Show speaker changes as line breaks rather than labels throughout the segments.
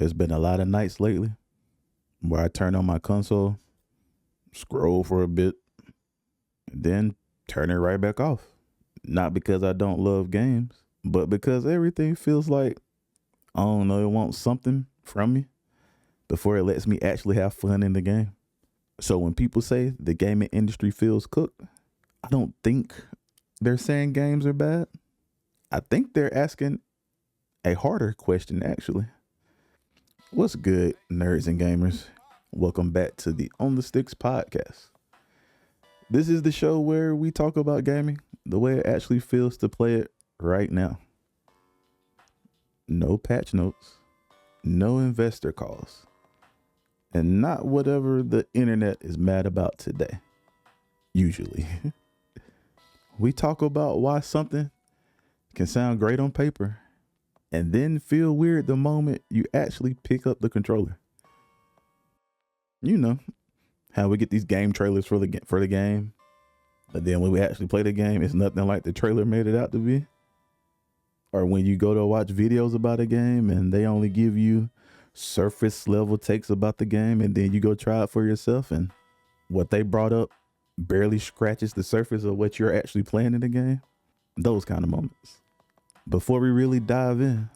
There's been a lot of nights lately where I turn on my console, scroll for a bit, and then turn it right back off. Not because I don't love games, but because everything feels like, I don't know, it wants something from me before it lets me actually have fun in the game. So when people say the gaming industry feels cooked, I don't think they're saying games are bad. I think they're asking a harder question, actually. What's good, nerds and gamers? Welcome back to the OnThaSticks Podcast. This is the show where we talk about gaming the way it actually feels to play it right now. No patch notes, no investor calls, and not whatever the internet is mad about today. Usually. We talk about why something can sound great on paper and then feel weird the moment you actually pick up the controller. You know how we get these game trailers for the game, but then when we actually play the game, it's nothing like the trailer made it out to be. Or when you go to watch videos about a game and they only give you surface level takes about the game, and then you go try it for yourself and what they brought up barely scratches the surface of what you're actually playing in the game. Those kind of moments. Before we really dive in,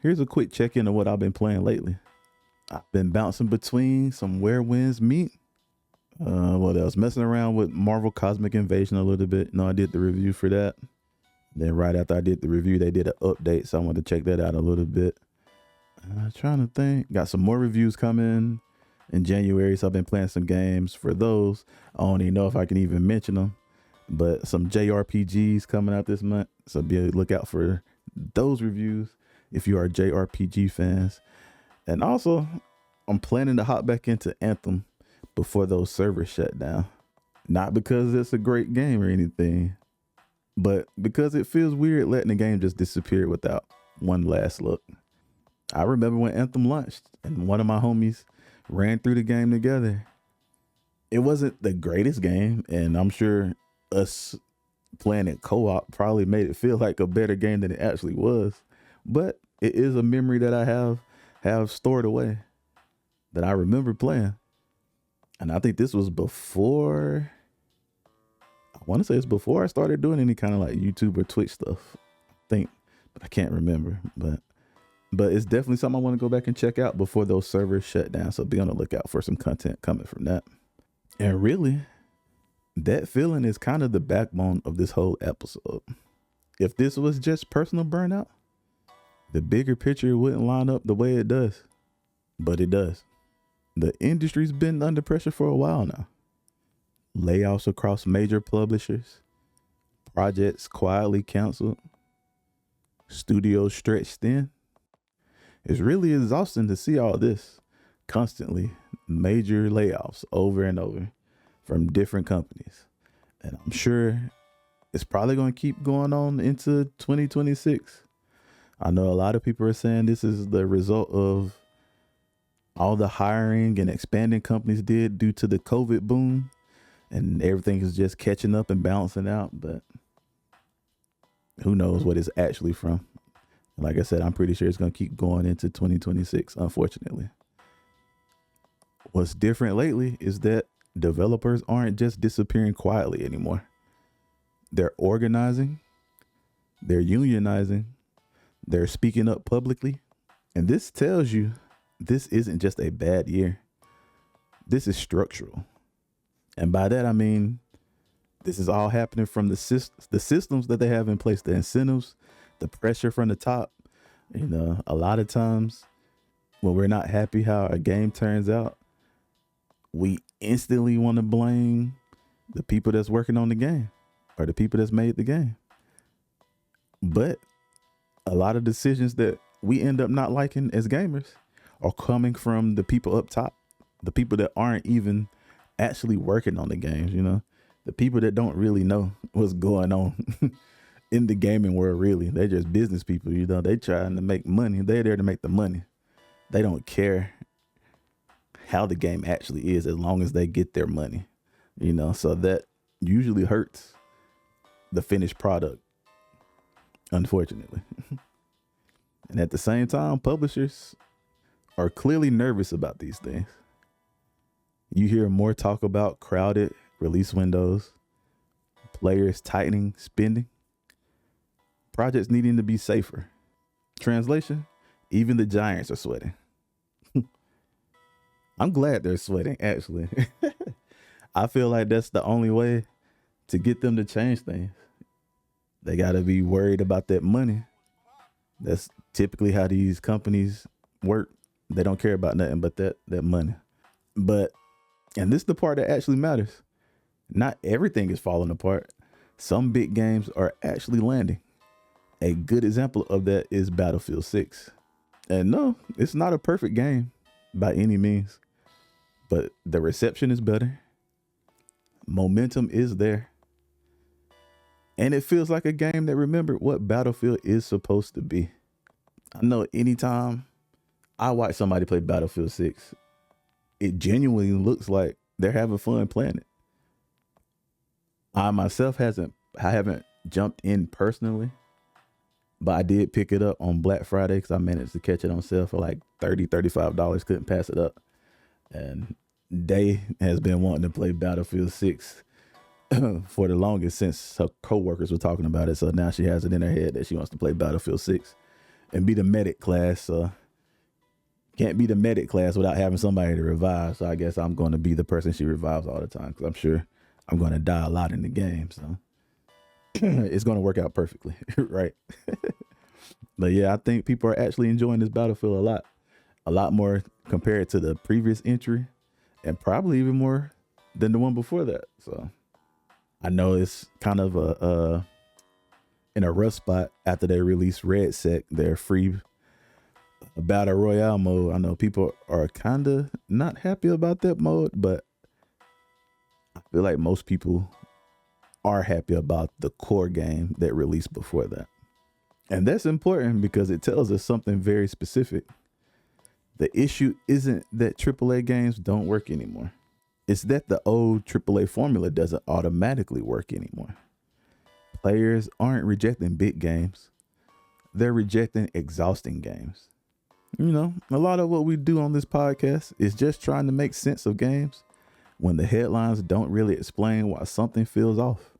here's a quick check-in of what I've been playing lately. I've been bouncing between some Where Winds Meet. What else? Messing around with Marvel Cosmic Invasion a little bit. I did the review for that. Then right after I did the review, they did an update, so I wanted to check that out a little bit. Trying to think. Got some more reviews coming in January, so I've been playing some games for those. I don't even know if I can even mention them, but some JRPGs coming out this month, so be on the lookout for those reviews if you are JRPG fans. And also, I'm planning to hop back into Anthem before those servers shut down. Not because it's a great game or anything, but because it feels weird letting the game just disappear without one last look. I remember when Anthem launched and one of my homies ran through the game together. It wasn't the greatest game, and I'm sure us playing it co-op probably made it feel like a better game than it actually was. But it is a memory that I have stored away that I remember playing. And I think this was before, I want to say it's before I started doing any kind of like YouTube or Twitch stuff, I think, but I can't remember. But it's definitely something I want to go back and check out before those servers shut down. So be on the lookout for some content coming from that. And really, that feeling is kind of the backbone of this whole episode. If this was just personal burnout, the bigger picture wouldn't line up the way it does. But it does. The industry's been under pressure for a while now. Layoffs across major publishers, projects quietly canceled, studios stretched thin. It's really exhausting to see all this constantly, major layoffs over and over from different companies. And I'm sure it's probably going to keep going on into 2026. I know a lot of people are saying this is the result of all the hiring and expanding companies did due to the COVID boom, and everything is just catching up and balancing out. But who knows what it's actually from. Like I said, I'm pretty sure it's going to keep going into 2026, unfortunately. What's different lately is that developers aren't just disappearing quietly anymore. They're organizing, they're unionizing, they're speaking up publicly. And this tells you this isn't just a bad year. This is structural. And by that, I mean, this is all happening from the systems that they have in place, the incentives, the pressure from the top. A lot of times when we're not happy how a game turns out, we instantly want to blame the people that's working on the game or the people that's made the game. But a lot of decisions that we end up not liking as gamers are coming from the people up top, the people that aren't even actually working on the games, the people that don't really know what's going on in the gaming world. Really, they're just business people. They trying to make money. They're there to make the money. They don't care how the game actually is as long as they get their money, so that usually hurts the finished product, unfortunately. And at the same time, publishers are clearly nervous about these things. You hear more talk about crowded release windows, players tightening spending, projects needing to be safer. Translation, even the Giants are sweating. I'm glad they're sweating, actually. I feel like that's the only way to get them to change things. They got to be worried about that money. That's typically how these companies work. They don't care about nothing but that money. But, and this is the part that actually matters. Not everything is falling apart. Some big games are actually landing. A good example of that is Battlefield 6. And no, it's not a perfect game by any means, but the reception is better. Momentum is there. And it feels like a game that remembered what Battlefield is supposed to be. I know anytime I watch somebody play Battlefield 6, it genuinely looks like they're having fun playing it. I myself haven't jumped in personally, but I did pick it up on Black Friday because I managed to catch it on sale for like $30, $35. Couldn't pass it up. And Day has been wanting to play Battlefield 6 for the longest, since her coworkers were talking about it. So now she has it in her head that she wants to play Battlefield 6 and be the medic class. So can't be the medic class without having somebody to revive. So I guess I'm going to be the person she revives all the time, because I'm sure I'm going to die a lot in the game. So it's going to work out perfectly, right? But yeah, I think people are actually enjoying this Battlefield a lot more compared to the previous entry, and probably even more than the one before that. So I know it's kind of in a rough spot after they released Red Sec, their free battle royale mode. I know people are kind of not happy about that mode, but I feel like most people are happy about the core game that released before that. And that's important because it tells us something very specific. The issue isn't that AAA games don't work anymore. It's that the old AAA formula doesn't automatically work anymore. Players aren't rejecting big games. They're rejecting exhausting games. You know, a lot of what we do on this podcast is just trying to make sense of games when the headlines don't really explain why something feels off.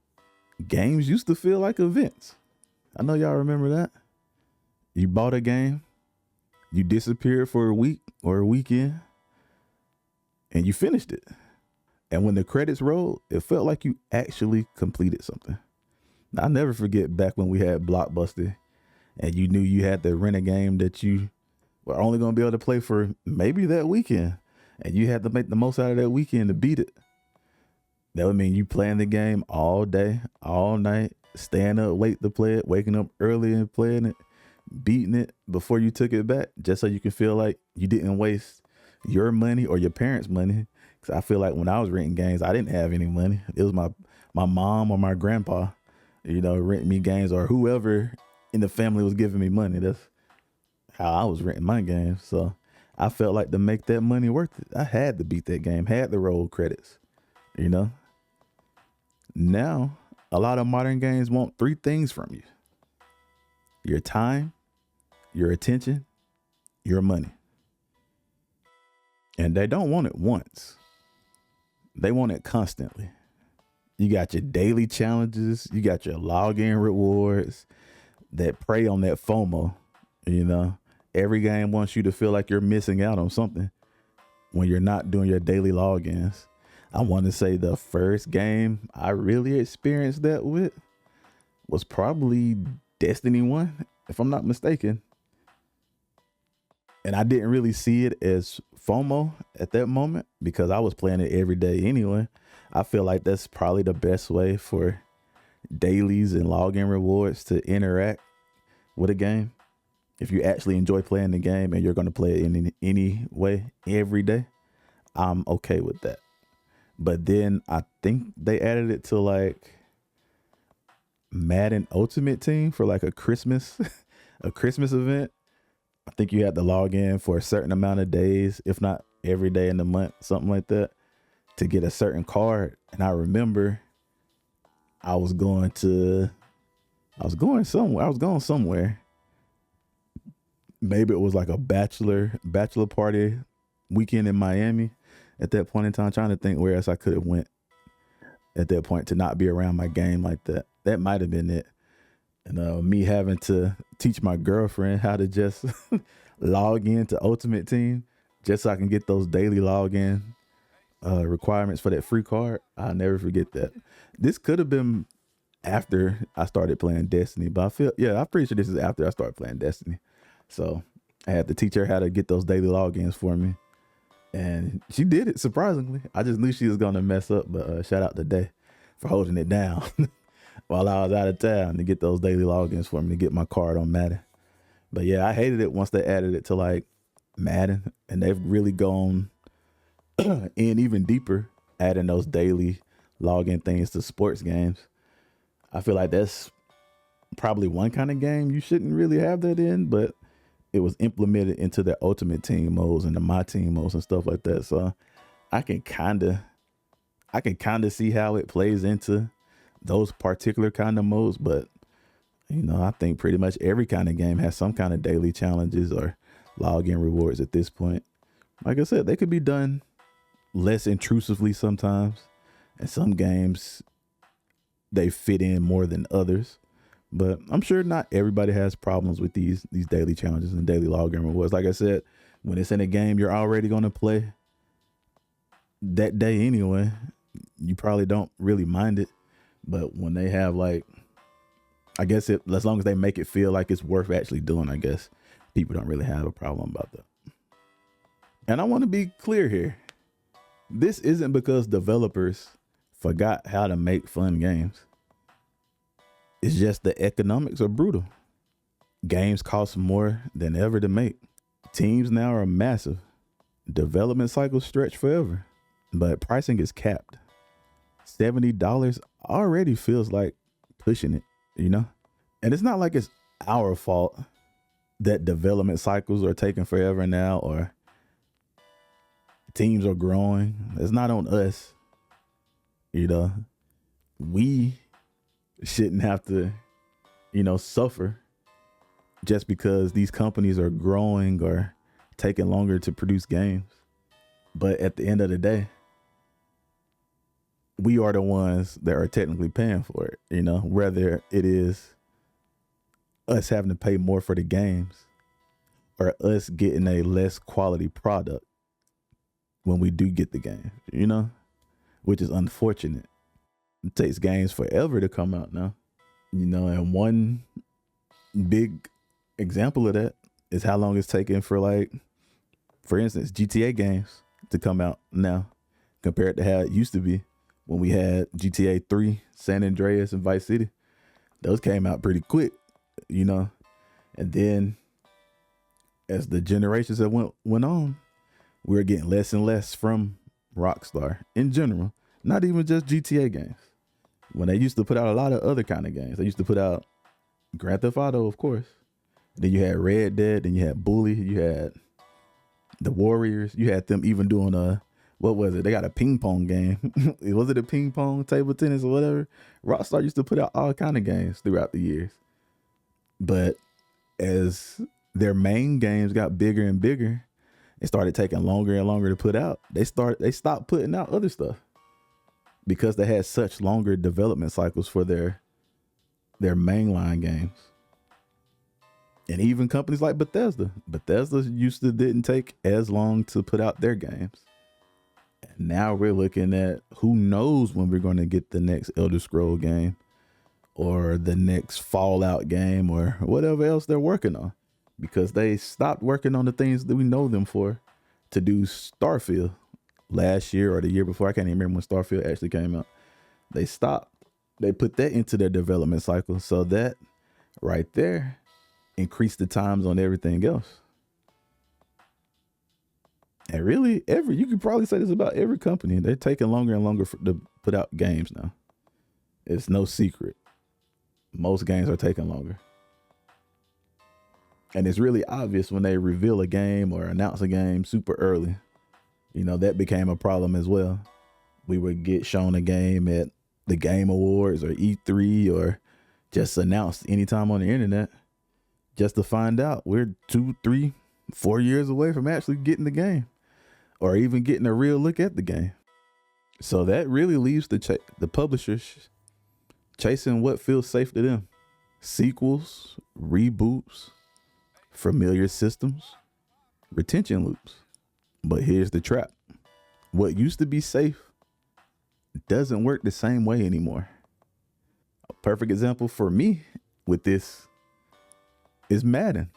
Games used to feel like events. I know y'all remember that. You bought a game, you disappeared for a week or a weekend, and you finished it. And when the credits rolled, it felt like you actually completed something. I'll never forget back when we had Blockbuster and you knew you had to rent a game that you were only going to be able to play for maybe that weekend, and you had to make the most out of that weekend to beat it. That would mean you playing the game all day, all night, staying up late to play it, waking up early and playing it, beating it before you took it back, just so you can feel like you didn't waste your money or your parents' money. Because I feel like when I was renting games, I didn't have any money. It was my mom or my grandpa, renting me games, or whoever in the family was giving me money. That's how I was renting my games. So I felt like to make that money worth it, I had to beat that game, had to roll credits, Now, a lot of modern games want three things from you: your time, your attention, your money. And they don't want it once. They want it constantly. You got your daily challenges. You got your login rewards that prey on that FOMO. Every game wants you to feel like you're missing out on something when you're not doing your daily logins. I want to say the first game I really experienced that with was probably Destiny 1, if I'm not mistaken. And I didn't really see it as FOMO at that moment because I was playing it every day anyway. I feel like that's probably the best way for dailies and login rewards to interact with a game. If you actually enjoy playing the game and you're going to play it in any way every day, I'm okay with that. But then I think they added it to like Madden Ultimate Team for like a Christmas event. I think you had to log in for a certain amount of days, if not every day in the month, something like that, to get a certain card. And I remember I was going somewhere. maybe it was like a bachelor party weekend in Miami at that point in time. Trying to think where else I could have went at that point to not be around my game like that. That might have been it. And me having to teach my girlfriend how to just log into Ultimate Team just so I can get those daily login requirements for that free card. I'll never forget that. This could have been after I started playing Destiny, but I'm pretty sure this is after I started playing Destiny. So I had to teach her how to get those daily logins for me. And she did it, surprisingly. I just knew she was going to mess up, but shout out to Day for holding it down while I was out of town to get those daily logins for me to get my card on Madden. But yeah, I hated it once they added it to like Madden, and they've really gone in even deeper, adding those daily login things to sports games. I feel like that's probably one kind of game you shouldn't really have that in, but it was implemented into the Ultimate Team modes and the My Team modes and stuff like that. So I can kind of see how it plays into those particular kind of modes, but I think pretty much every kind of game has some kind of daily challenges or login rewards at this point. Like I said, they could be done less intrusively sometimes, and some games they fit in more than others. But I'm sure not everybody has problems with these daily challenges and daily login rewards. Like I said, when it's in a game you're already going to play that day anyway, you probably don't really mind it. But when they have as long as they make it feel like it's worth actually doing, I guess people don't really have a problem about that. And I want to be clear here. This isn't because developers forgot how to make fun games. It's just the economics are brutal. Games cost more than ever to make. Teams now are massive. Development cycles stretch forever, but pricing is capped. $70 already feels like pushing it, And it's not like it's our fault that development cycles are taking forever now, or teams are growing. It's not on us. We shouldn't have to, suffer just because these companies are growing or taking longer to produce games. But at the end of the day, we are the ones that are technically paying for it, whether it is us having to pay more for the games or us getting a less quality product when we do get the game, which is unfortunate. It takes games forever to come out now, and one big example of that is how long it's taken for instance, GTA games to come out now compared to how it used to be when we had GTA 3, San Andreas, and Vice City. Those came out pretty quick, and then as the generations that went on, we were getting less and less from Rockstar in general, not even just GTA games. When they used to put out a lot of other kind of games, they used to put out Grand Theft Auto, of course. Then you had Red Dead, then you had Bully, you had the Warriors, you had them even doing what was it? They got a ping pong game. Was it a ping pong, table tennis, or whatever? Rockstar used to put out all kind of games throughout the years. But as their main games got bigger and bigger, it started taking longer and longer to put out. They stopped putting out other stuff because they had such longer development cycles for their mainline games. And even companies like Bethesda didn't take as long to put out their games. And now we're looking at who knows when we're going to get the next Elder Scroll game or the next Fallout game or whatever else they're working on, because they stopped working on the things that we know them for to do Starfield last year or the year before. I can't even remember when Starfield actually came out. They stopped. They put that into their development cycle. So that right there increased the times on everything else. And really, you could probably say this about every company. They're taking longer and longer to put out games now. It's no secret. Most games are taking longer. And it's really obvious when they reveal a game or announce a game super early. That became a problem as well. We would get shown a game at the Game Awards or E3 or just announced anytime on the internet, just to find out we're 2, 3, 4 years away from actually getting the game or even getting a real look at the game. So that really leaves the publishers chasing what feels safe to them. Sequels, reboots, familiar systems, retention loops. But here's the trap. What used to be safe doesn't work the same way anymore. A perfect example for me with this is Madden.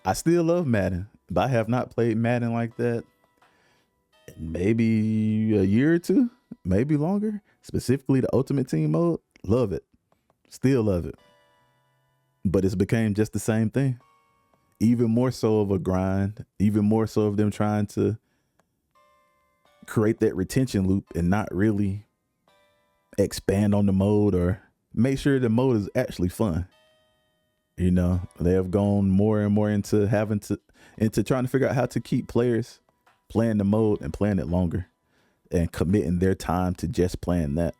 I still love Madden, but I have not played Madden like that in maybe a year or two, maybe longer. Specifically the Ultimate Team mode, love it. Still love it. But it's became just the same thing. Even more so of a grind, even more so of them trying to create that retention loop and not really expand on the mode or make sure the mode is actually fun. You know, they have gone more and more into trying to figure out how to keep players playing the mode and playing it longer and committing their time to just playing that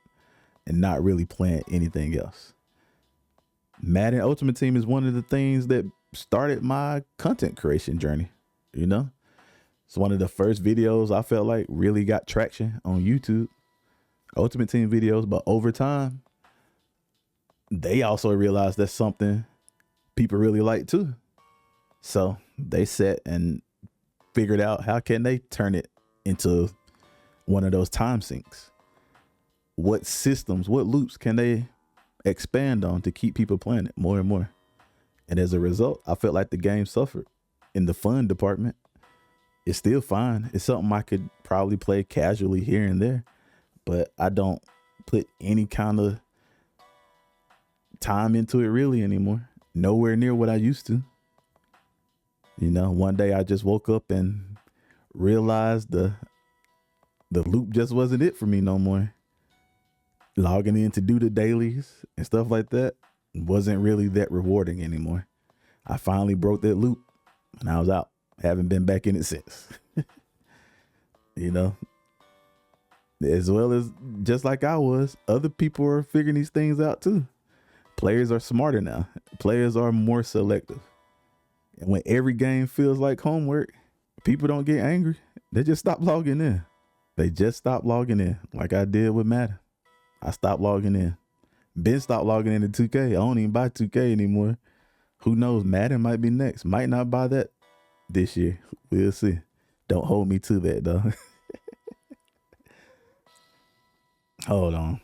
and not really playing anything else. Madden Ultimate Team is one of the things that started my content creation journey. You know, it's one of the first videos I felt like really got traction on YouTube, Ultimate Team videos. But over time, they also realized that's something people really like too. So they sat and figured out how can they turn it into one of those time sinks. What systems, what loops can they expand on to keep people playing it more and more? And as a result, I felt like the game suffered in the fun department. It's still fine. It's something I could probably play casually here and there, but I don't put any kind of time into it really anymore. Nowhere near what I used to. You know, one day I just woke up and realized the loop just wasn't it for me no more. Logging in to do the dailies and stuff like that wasn't really that rewarding anymore. I finally broke that loop and I was out. Haven't been back in it since. You know, as well as just like I was, other people are figuring these things out too. Players are smarter now. Players are more selective. And when every game feels like homework, people don't get angry. They just stop logging in. They just stop logging in like I did with Madden. I stopped logging in. Ben stopped logging into 2K. I don't even buy 2K anymore. Who knows? Madden might be next. Might not buy that this year. We'll see. Don't hold me to that though. Hold on.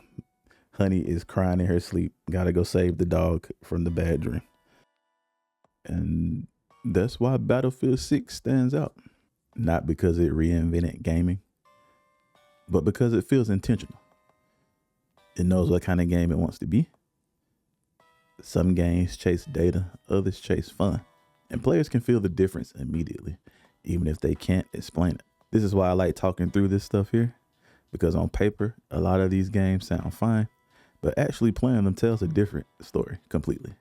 Honey is crying in her sleep. Gotta go save the dog from the bad dream. And that's why Battlefield 6 stands out. Not because it reinvented gaming, but because it feels intentional. It knows what kind of game it wants to be. Some games chase data, others chase fun. And players can feel the difference immediately, even if they can't explain it. This is why I like talking through this stuff here, because on paper, a lot of these games sound fine, but actually playing them tells a different story completely.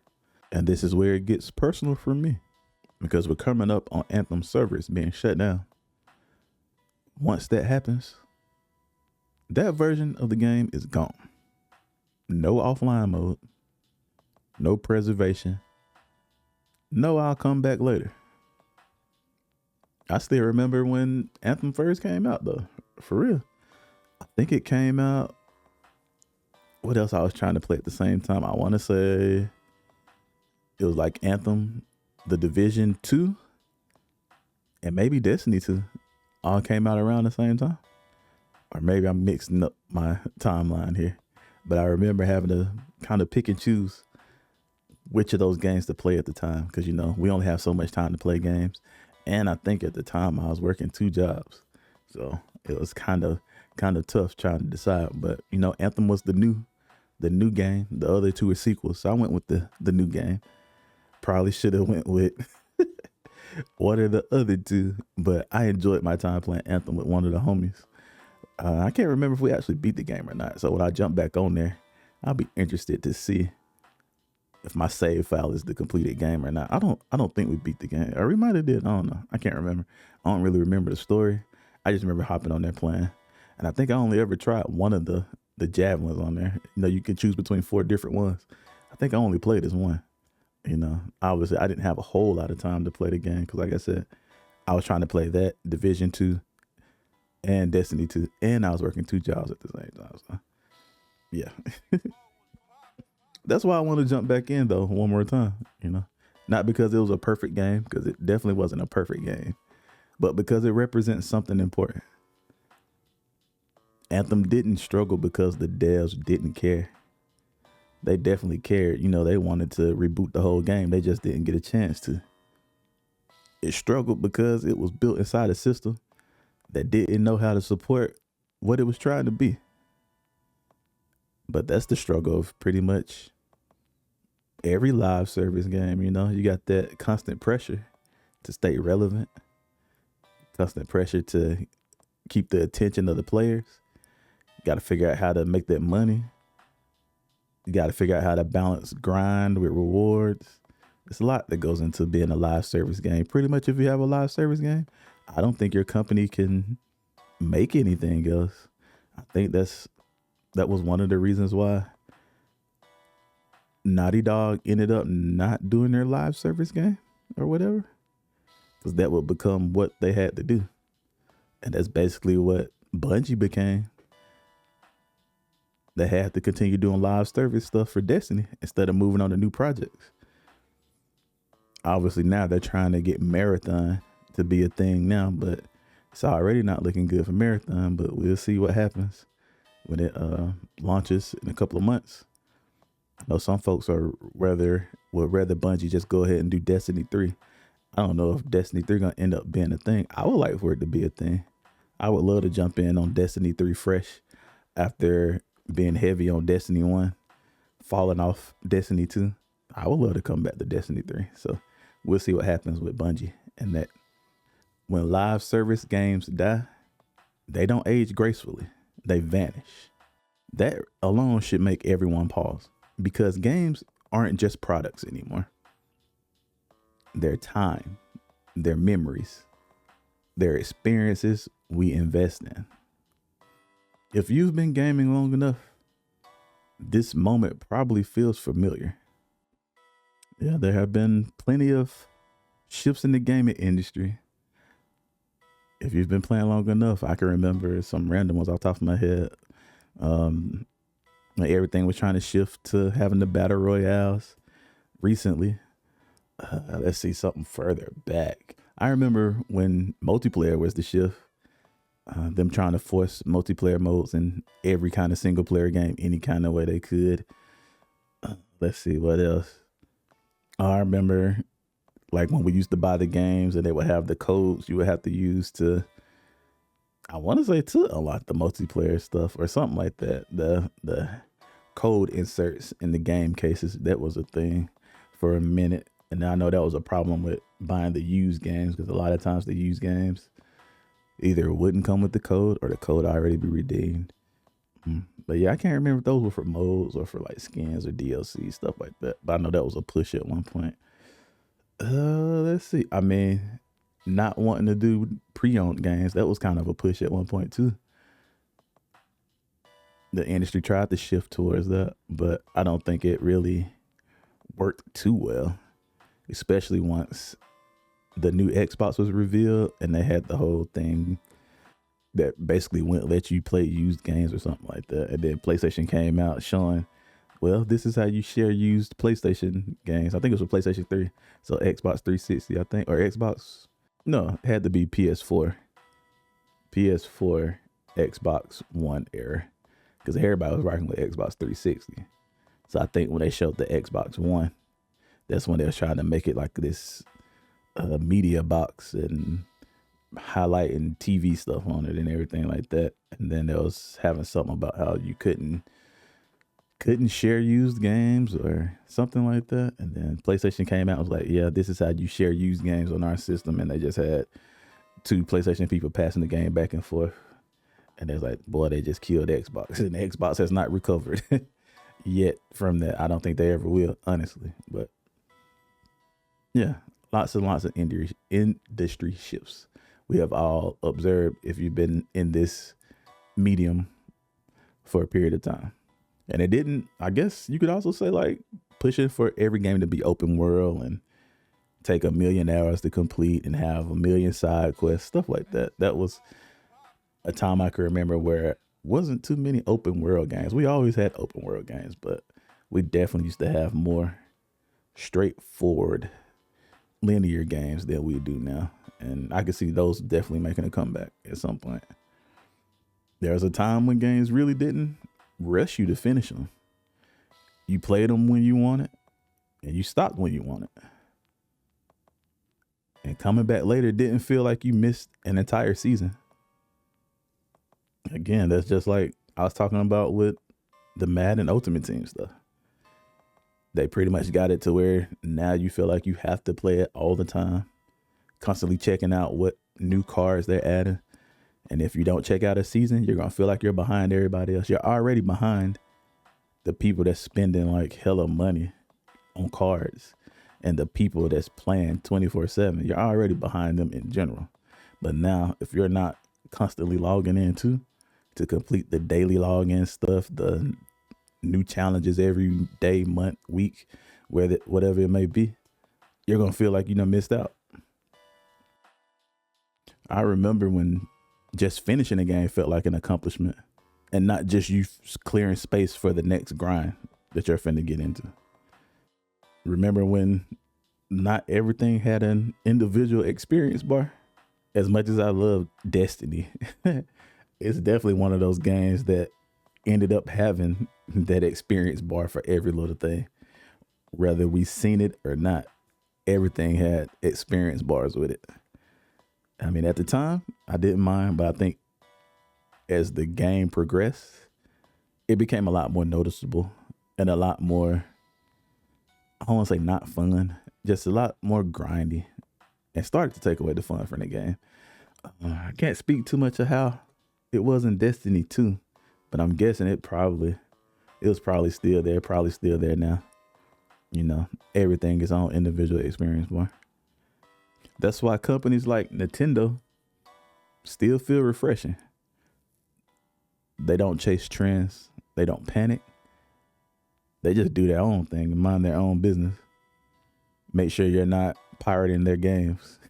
And this is where it gets personal for me, because we're coming up on Anthem servers being shut down. Once that happens, that version of the game is gone. No offline mode, no preservation, no I'll come back later. I still remember when Anthem first came out though, for real. I think it came out, what else I was trying to play at the same time? I want to say it was like Anthem, The Division 2, and maybe Destiny 2 all came out around the same time. Or maybe I'm mixing up my timeline here. But I remember having to kind of pick and choose which of those games to play at the time. Because, you know, we only have so much time to play games. And I think at the time I was working 2 jobs. So it was kind of tough trying to decide. But, you know, Anthem was the new game. The other 2 were sequels. So I went with the new game. Probably should have went with one of the other 2. But I enjoyed my time playing Anthem with one of the homies. I can't remember if we actually beat the game or not. So when I jump back on there, I'll be interested to see if my save file is the completed game or not. I don't think we beat the game. Or we might have did. I don't know. I can't remember. I don't really remember the story. I just remember hopping on there playing. And I think I only ever tried one of the javelins on there. You know, you can choose between 4 different ones. I think I only played as one. Obviously I didn't have a whole lot of time to play the game because, like I said, I was trying to play that Division 2 and Destiny 2, and I was working 2 jobs at the same time. So, yeah. That's why I want to jump back in, though, one more time, Not because it was a perfect game, because it definitely wasn't a perfect game, but because it represents something important. Anthem didn't struggle because the devs didn't care. They definitely cared. They wanted to reboot the whole game. They just didn't get a chance to. It struggled because it was built inside a system that didn't know how to support what it was trying to be. But that's the struggle of pretty much every live service game. You got that constant pressure to stay relevant, constant pressure to keep the attention of the players. You got to figure out how to make that money. You got to figure out how to balance grind with rewards. It's a lot that goes into being a live service game. Pretty much if you have a live service game, I don't think your company can make anything else. I think that was one of the reasons why Naughty Dog ended up not doing their live service game or whatever, because that would become what they had to do. And that's basically what Bungie became. They had to continue doing live service stuff for Destiny instead of moving on to new projects. Obviously now they're trying to get Marathon to be a thing now, but it's already not looking good for Marathon, but we'll see what happens when it launches in a couple of months. I know some folks would rather Bungie just go ahead and do Destiny 3. I don't know if Destiny 3 gonna end up being a thing. I would like for it to be a thing. I would love to jump in on Destiny 3 fresh after being heavy on Destiny 1, falling off Destiny 2. I would love to come back to Destiny 3. So we'll see what happens with Bungie. And that when live service games die, they don't age gracefully. They vanish. That alone should make everyone pause, because games aren't just products anymore. They're time, they're memories, they're experiences we invest in. If you've been gaming long enough, this moment probably feels familiar. Yeah, there have been plenty of shifts in the gaming industry. If you've been playing long enough, I can remember some random ones off the top of my head. Like everything was trying to shift to having the battle royales recently. Let's see something further back. I remember when multiplayer was the shift. Them trying to force multiplayer modes in every kind of single player game, any kind of way they could. Let's see what else. I remember like when we used to buy the games and they would have the codes you would have to use to, I want to say, to unlock the multiplayer stuff or something like that. The code inserts in the game cases, that was a thing for a minute. And I know that was a problem with buying the used games, because a lot of times the used games either wouldn't come with the code or the code already be redeemed. But yeah, I can't remember if those were for modes or for like skins or DLC, stuff like that. But I know that was a push at one point. Let's see. I mean, not wanting to do pre-owned games, that was kind of a push at one point too. The industry tried to shift towards that, but I don't think it really worked too well, especially once the new Xbox was revealed and they had the whole thing that basically wouldn't let you play used games or something like that. And then PlayStation came out showing, well, this is how you share used PlayStation games. I think it was a PlayStation 3. So Xbox 360, I think, or Xbox. No, it had to be PS4. PS4, Xbox One era. Because everybody was rocking with Xbox 360. So I think when they showed the Xbox One, that's when they was trying to make it like this media box and highlighting TV stuff on it and everything like that. And then there was having something about how you couldn't share used games or something like that. And then PlayStation came out and was like, yeah, this is how you share used games on our system. And they just had two PlayStation people passing the game back and forth. And it's like, boy, they just killed Xbox. And the Xbox has not recovered yet from that. I don't think they ever will, honestly. But yeah, lots and lots of industry shifts we have all observed if you've been in this medium for a period of time. And it didn't, I guess you could also say, like, pushing for every game to be open world and take 1,000,000 hours to complete and have 1,000,000 side quests, stuff like that. That was a time I can remember where it wasn't too many open world games. We always had open world games, but we definitely used to have more straightforward linear games than we do now. And I can see those definitely making a comeback at some point. There was a time when games really didn't rush you to finish them. You played them when you wanted, and you stopped when you wanted. And coming back later didn't feel like you missed an entire season. Again, that's just like I was talking about with the Madden Ultimate Team stuff. They pretty much got it to where now you feel like you have to play it all the time, constantly checking out what new cards they're adding. And if you don't check out a season, you're going to feel like you're behind everybody else. You're already behind the people that's spending like hella money on cards and the people that's playing 24/7. You're already behind them in general. But now if you're not constantly logging in to complete the daily login stuff, the new challenges every day, month, week, whatever it may be, you're going to feel like you done missed out. I remember when just finishing a game felt like an accomplishment and not just you clearing space for the next grind that you're finna get into. Remember when not everything had an individual experience bar? As much as I love Destiny, it's definitely one of those games that ended up having that experience bar for every little thing. Whether we seen it or not, everything had experience bars with it. I mean, at the time, I didn't mind, but I think as the game progressed, it became a lot more noticeable and a lot more, I don't want to say not fun, just a lot more grindy, and started to take away the fun from the game. I can't speak too much of how it was in Destiny 2, but I'm guessing it was probably still there now. You know, everything is on individual experience bar. That's why companies like Nintendo still feel refreshing. They don't chase trends. They don't panic. They just do their own thing and mind their own business. Make sure you're not pirating their games.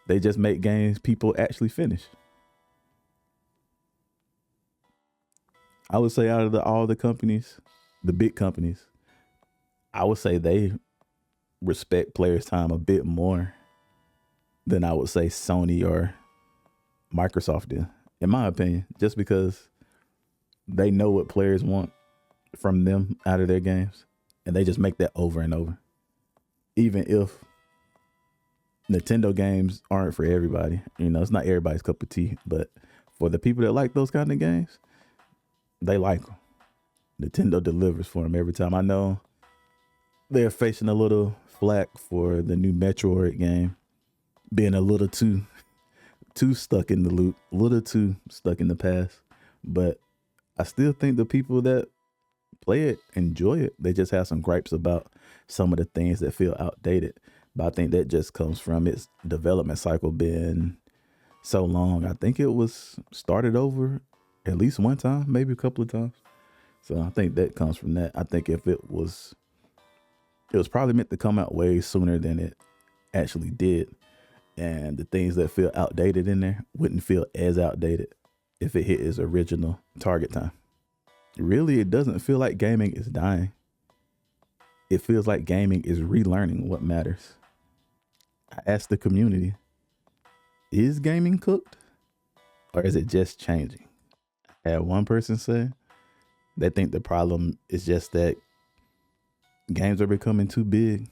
They just make games people actually finish. I would say out of all the companies, the big companies, I would say they respect players' time a bit more than I would say Sony or Microsoft do, in my opinion, just because they know what players want from them out of their games, and they just make that over and over. Even if Nintendo games aren't for everybody, you know, it's not everybody's cup of tea, but for the people that like those kind of games, they like them. Nintendo delivers for them every time. I know they're facing a little flack for the new Metroid game being a little too stuck in the loop, a little too stuck in the past. But I still think the people that play it enjoy it. They just have some gripes about some of the things that feel outdated. But I think that just comes from its development cycle being so long. I think it was started over at least one time, maybe a couple of times. So I think that comes from that. I think if it was probably meant to come out way sooner than it actually did. And the things that feel outdated in there wouldn't feel as outdated if it hit its original target time. Really, it doesn't feel like gaming is dying. It feels like gaming is relearning what matters. I asked the community, is gaming cooked or is it just changing? I had one person say they think the problem is just that games are becoming too big,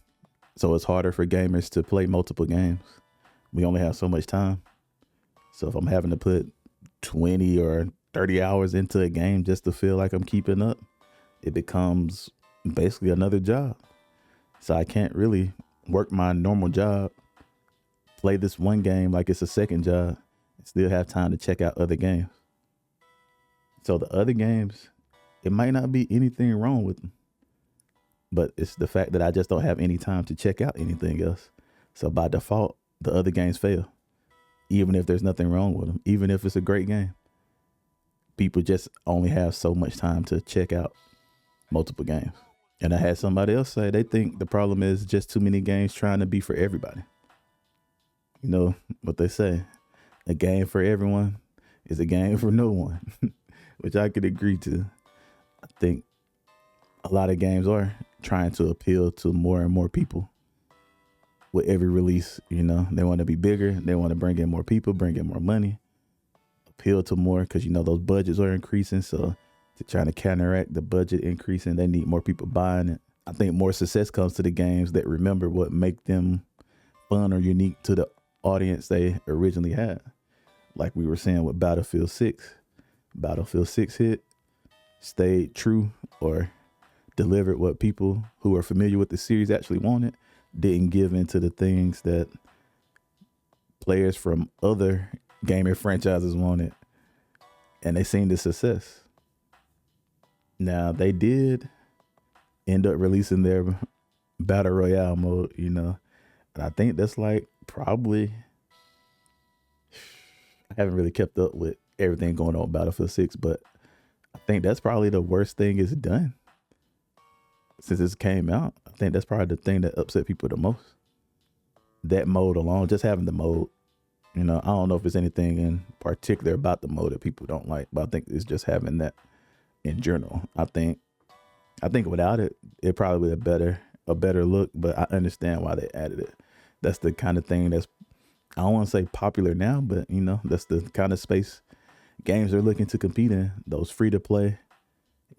so it's harder for gamers to play multiple games. We only have so much time. So if I'm having to put 20 or 30 hours into a game just to feel like I'm keeping up, it becomes basically another job. So I can't really work my normal job, play this one game like it's a second job, and still have time to check out other games. So the other games, it might not be anything wrong with them, but it's the fact that I just don't have any time to check out anything else. So by default, the other games fail, even if there's nothing wrong with them, even if it's a great game. People just only have so much time to check out multiple games. And I had somebody else say they think the problem is just too many games trying to be for everybody. You know what they say, a game for everyone is a game for no one, which I could agree to. I think a lot of games are trying to appeal to more and more people with every release. You know, they want to be bigger. They want to bring in more people, bring in more money, appeal to more because, you know, those budgets are increasing. So to try to counteract the budget increasing, they need more people buying it. I think more success comes to the games that remember what make them fun or unique to the audience they originally had. Like we were saying with Battlefield 6. Battlefield 6 hit, stayed true or delivered what people who are familiar with the series actually wanted, didn't give into the things that players from other gaming franchises wanted, and they seen the success. Now, they did end up releasing their Battle Royale mode, you know, and I think that's like probably, I haven't really kept up with everything going on with Battlefield 6, but I think that's probably the worst thing it's done since this came out. I think that's probably the thing that upset people the most. That mode alone, just having the mode, you know, I don't know if there's anything in particular about the mode that people don't like, but I think it's just having that in general. I think without it, it probably would a better look, but I understand why they added it. That's the kind of thing that's, I don't want to say popular now, but you know, that's the kind of space games are looking to compete in. Those free to play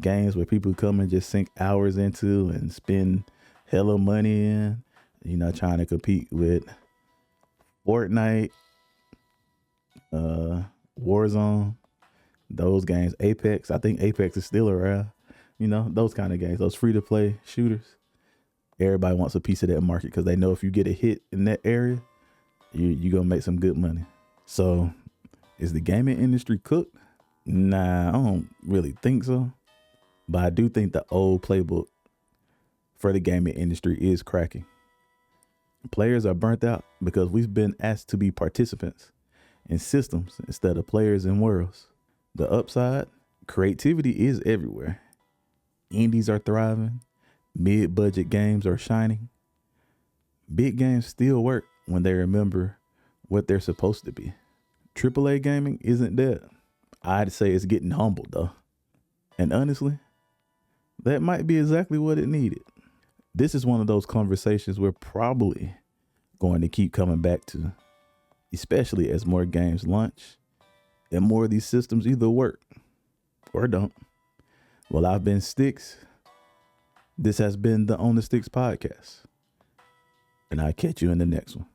games where people come and just sink hours into and spend hella money in, you know, trying to compete with Fortnite, Warzone, those games, Apex. I think Apex is still around, you know, those kind of games, those free to play shooters. Everybody wants a piece of that market because they know if you get a hit in that area, you're going to make some good money. So is the gaming industry cooked? Nah, I don't really think so. But I do think the old playbook for the gaming industry is cracking. Players are burnt out because we've been asked to be participants in systems instead of players in worlds. The upside, creativity is everywhere. Indies are thriving. Mid-budget games are shining. Big games still work when they remember what they're supposed to be. AAA gaming isn't dead. I'd say it's getting humbled though. And honestly, that might be exactly what it needed. This is one of those conversations we're probably going to keep coming back to, especially as more games launch and more of these systems either work or don't. Well, I've been Sticks. This has been the OnThaSticks Podcast. And I'll catch you in the next one.